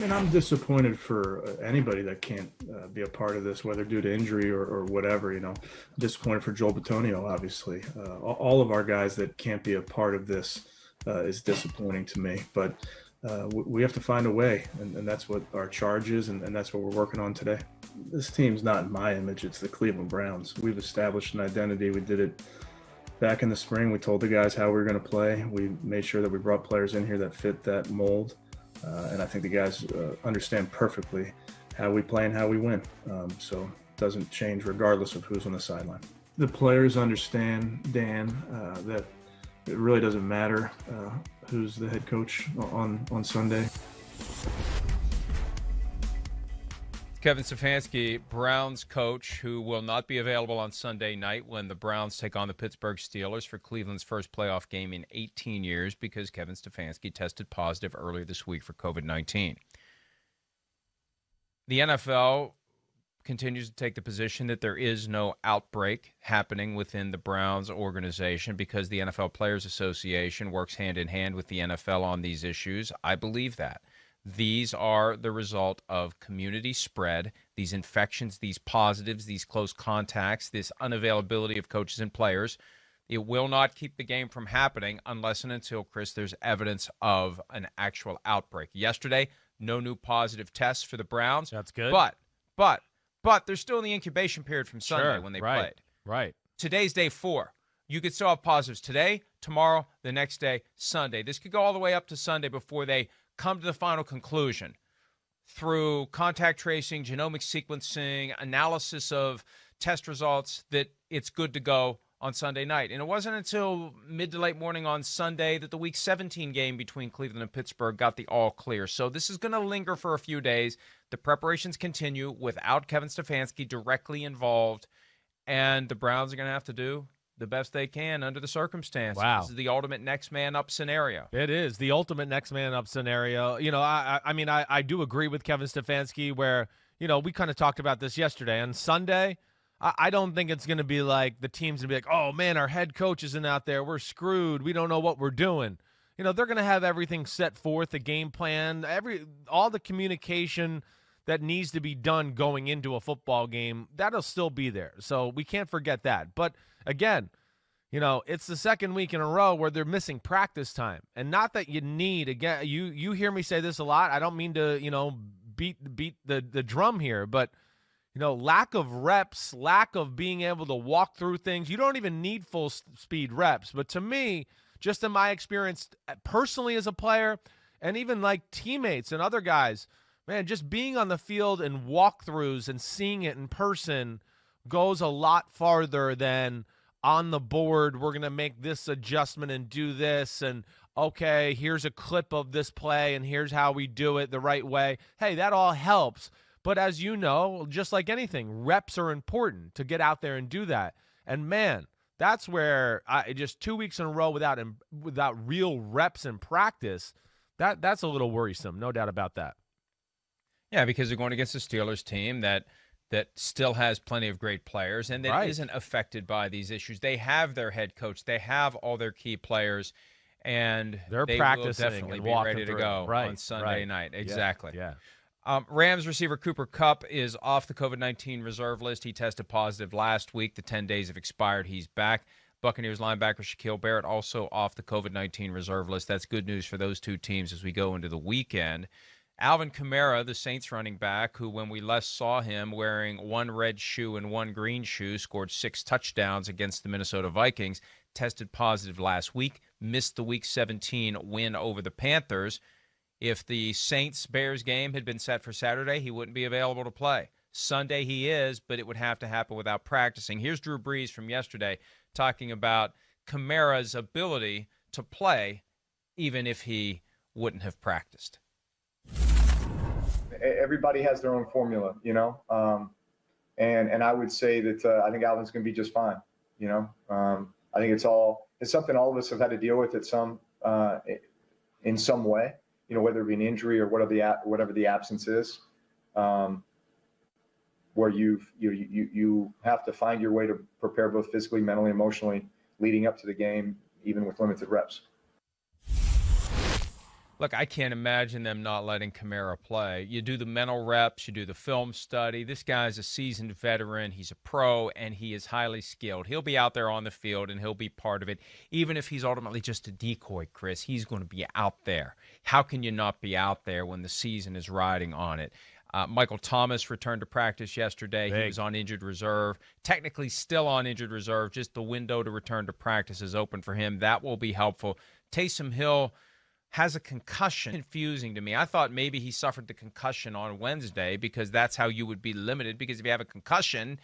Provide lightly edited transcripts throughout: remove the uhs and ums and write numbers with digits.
And I'm disappointed for anybody that can't be a part of this, whether due to injury or whatever. Disappointed for Joel Bitonio, obviously. All of our guys that can't be a part of this is disappointing to me. But we have to find a way, and that's what our charge is, and that's what we're working on today. This team's not in my image. It's the Cleveland Browns. We've established an identity. We did it back in the spring. We told the guys how we were going to play. We made sure that we brought players in here that fit that mold. And I think the guys understand perfectly how we play and how we win. So it doesn't change regardless of who's on the sideline. The players understand, Dan, that it really doesn't matter who's the head coach on Sunday. Kevin Stefanski, Browns coach, who will not be available on Sunday night when the Browns take on the Pittsburgh Steelers for Cleveland's first playoff game in 18 years because Kevin Stefanski tested positive earlier this week for COVID-19. The NFL continues to take the position that there is no outbreak happening within the Browns organization because the NFL Players Association works hand in hand with the NFL on these issues. I believe that. These are the result of community spread, these infections, these positives, these close contacts, this unavailability of coaches and players. It will not keep the game from happening unless and until, Chris, there's evidence of an actual outbreak. Yesterday, no new positive tests for the Browns. That's good. But they're still in the incubation period from Sunday when they played. Right. Today's day 4. You could still have positives today, tomorrow, the next day, Sunday. This could go all the way up to Sunday before they come to the final conclusion through contact tracing, genomic sequencing, analysis of test results that it's good to go on Sunday night. And it wasn't until mid to late morning on Sunday that the Week 17 game between Cleveland and Pittsburgh got the all clear. So this is going to linger for a few days. The preparations continue without Kevin Stefanski directly involved, and the Browns are going to have to do the best they can under the circumstances. Wow. This is the ultimate next man up scenario. It is the ultimate next man up scenario. I do agree with Kevin Stefanski where, we kind of talked about this yesterday. On Sunday, I don't think it's going to be like the team's going to be like, oh, man, our head coach isn't out there. We're screwed. We don't know what we're doing. They're going to have everything set forth, the game plan, all the communication that needs to be done going into a football game. That'll still be there. So we can't forget that. But again, it's the second week in a row where they're missing practice time. And not that you need, again, you hear me say this a lot. I don't mean to, beat the drum here, but, lack of reps, lack of being able to walk through things. You don't even need full speed reps. But to me, just in my experience personally as a player and even like teammates and other guys, man, just being on the field and walkthroughs and seeing it in person goes a lot farther than on the board, we're going to make this adjustment and do this, and okay, here's a clip of this play, and here's how we do it the right way. Hey, that all helps. But as you know, just like anything, reps are important to get out there and do that. And, man, that's where just 2 weeks in a row without real reps in practice, that's a little worrisome, no doubt about that. Yeah, because they're going against the Steelers team that still has plenty of great players and that isn't affected by these issues. They have their head coach. They have all their key players, and they're they practicing will definitely and be ready to go on Sunday night. Exactly. Yeah. Rams receiver Cooper Kupp is off the COVID-19 reserve list. He tested positive last week. The 10 days have expired. He's back. Buccaneers linebacker Shaquille Barrett also off the COVID-19 reserve list. That's good news for those two teams as we go into the weekend. Alvin Kamara, the Saints running back, who when we last saw him wearing one red shoe and one green shoe, scored 6 touchdowns against the Minnesota Vikings, tested positive last week, missed the Week 17 win over the Panthers. If the Saints-Bears game had been set for Saturday, he wouldn't be available to play. Sunday he is, but it would have to happen without practicing. Here's Drew Brees from yesterday talking about Kamara's ability to play even if he wouldn't have practiced. Everybody has their own formula, and I would say that I think Alvin's going to be just fine. I think it's something all of us have had to deal with in some way, whether it be an injury or whatever the absence is, where you have to find your way to prepare both physically, mentally, emotionally leading up to the game, even with limited reps. Look, I can't imagine them not letting Kamara play. You do the mental reps, you do the film study. This guy's a seasoned veteran. He's a pro, and he is highly skilled. He'll be out there on the field, and he'll be part of it. Even if he's ultimately just a decoy, Chris, he's going to be out there. How can you not be out there when the season is riding on it? Michael Thomas returned to practice yesterday. He was on injured reserve, technically still on injured reserve. Just the window to return to practice is open for him. That will be helpful. Taysom Hill has a concussion. Confusing to me. I thought maybe he suffered the concussion on Wednesday because that's how you would be limited, because if you have a concussion,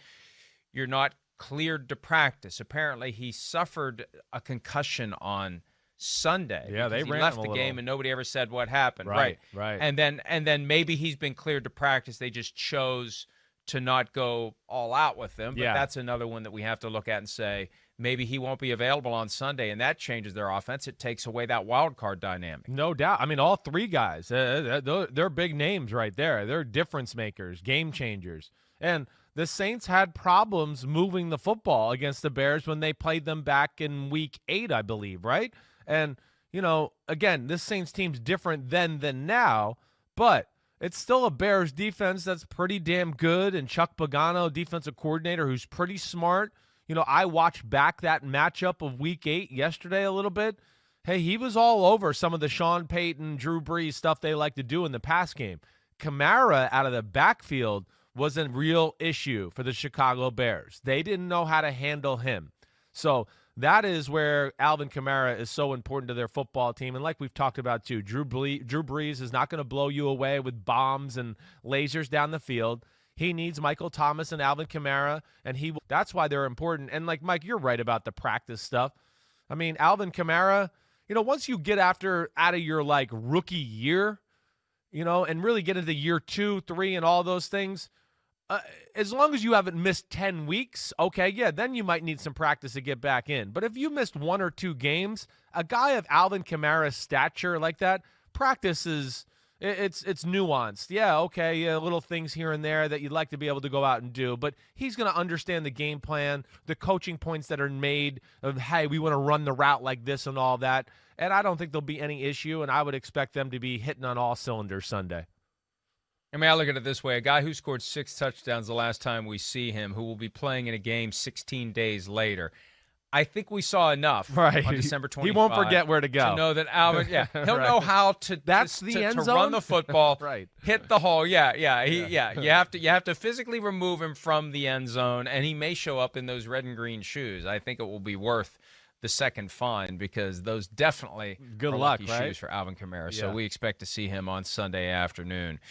you're not cleared to practice. Apparently, he suffered a concussion on Sunday. Yeah, they he ran left him the a game little. and nobody ever said what happened. Right. And then maybe he's been cleared to practice. They just chose to not go all out with him. But that's another one that we have to look at and say, maybe he won't be available on Sunday, and that changes their offense. It takes away that wild card dynamic. No doubt. I mean, all three guys, they're big names right there. They're difference makers, game changers. And the Saints had problems moving the football against the Bears when they played them back in Week 8, I believe, right? And, you know, again, this Saints team's different then than now, but it's still a Bears defense that's pretty damn good, and Chuck Pagano, defensive coordinator, who's pretty smart. You know, I watched back that matchup of Week 8 yesterday a little bit. Hey, he was all over some of the Sean Payton, Drew Brees stuff they like to do in the pass game. Kamara out of the backfield was a real issue for the Chicago Bears. They didn't know how to handle him. So that is where Alvin Kamara is so important to their football team. And like we've talked about too, Drew Brees is not going to blow you away with bombs and lasers down the field. He needs Michael Thomas and Alvin Kamara, and that's why they're important. And, like, Mike, you're right about the practice stuff. I mean, Alvin Kamara, you know, once you get out of your, like, rookie year, you know, and really get into year 2, 3, and all those things, as long as you haven't missed 10 weeks, okay, yeah, then you might need some practice to get back in. But if you missed 1 or 2 games, a guy of Alvin Kamara's stature like that, practice is – It's nuanced. Yeah, okay, yeah, little things here and there that you'd like to be able to go out and do, but he's going to understand the game plan, the coaching points that are made of, hey, we want to run the route like this and all that, and I don't think there'll be any issue, and I would expect them to be hitting on all cylinders Sunday. I mean, I look at it this way. A guy who scored 6 touchdowns the last time we see him, who will be playing in a game 16 days later. I think we saw enough on December 25th. He won't forget where to go. To know that Alvin, he'll know how to the end to zone? run the football, Right. hit the hole. You have to physically remove him from the end zone, and he may show up in those red and green shoes. I think it will be worth the second fine because those definitely good are luck, lucky right? shoes for Alvin Kamara. Yeah. So we expect to see him on Sunday afternoon.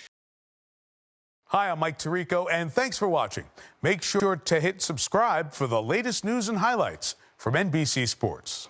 Hi, I'm Mike Tirico, and thanks for watching. Make sure to hit subscribe for the latest news and highlights from NBC Sports.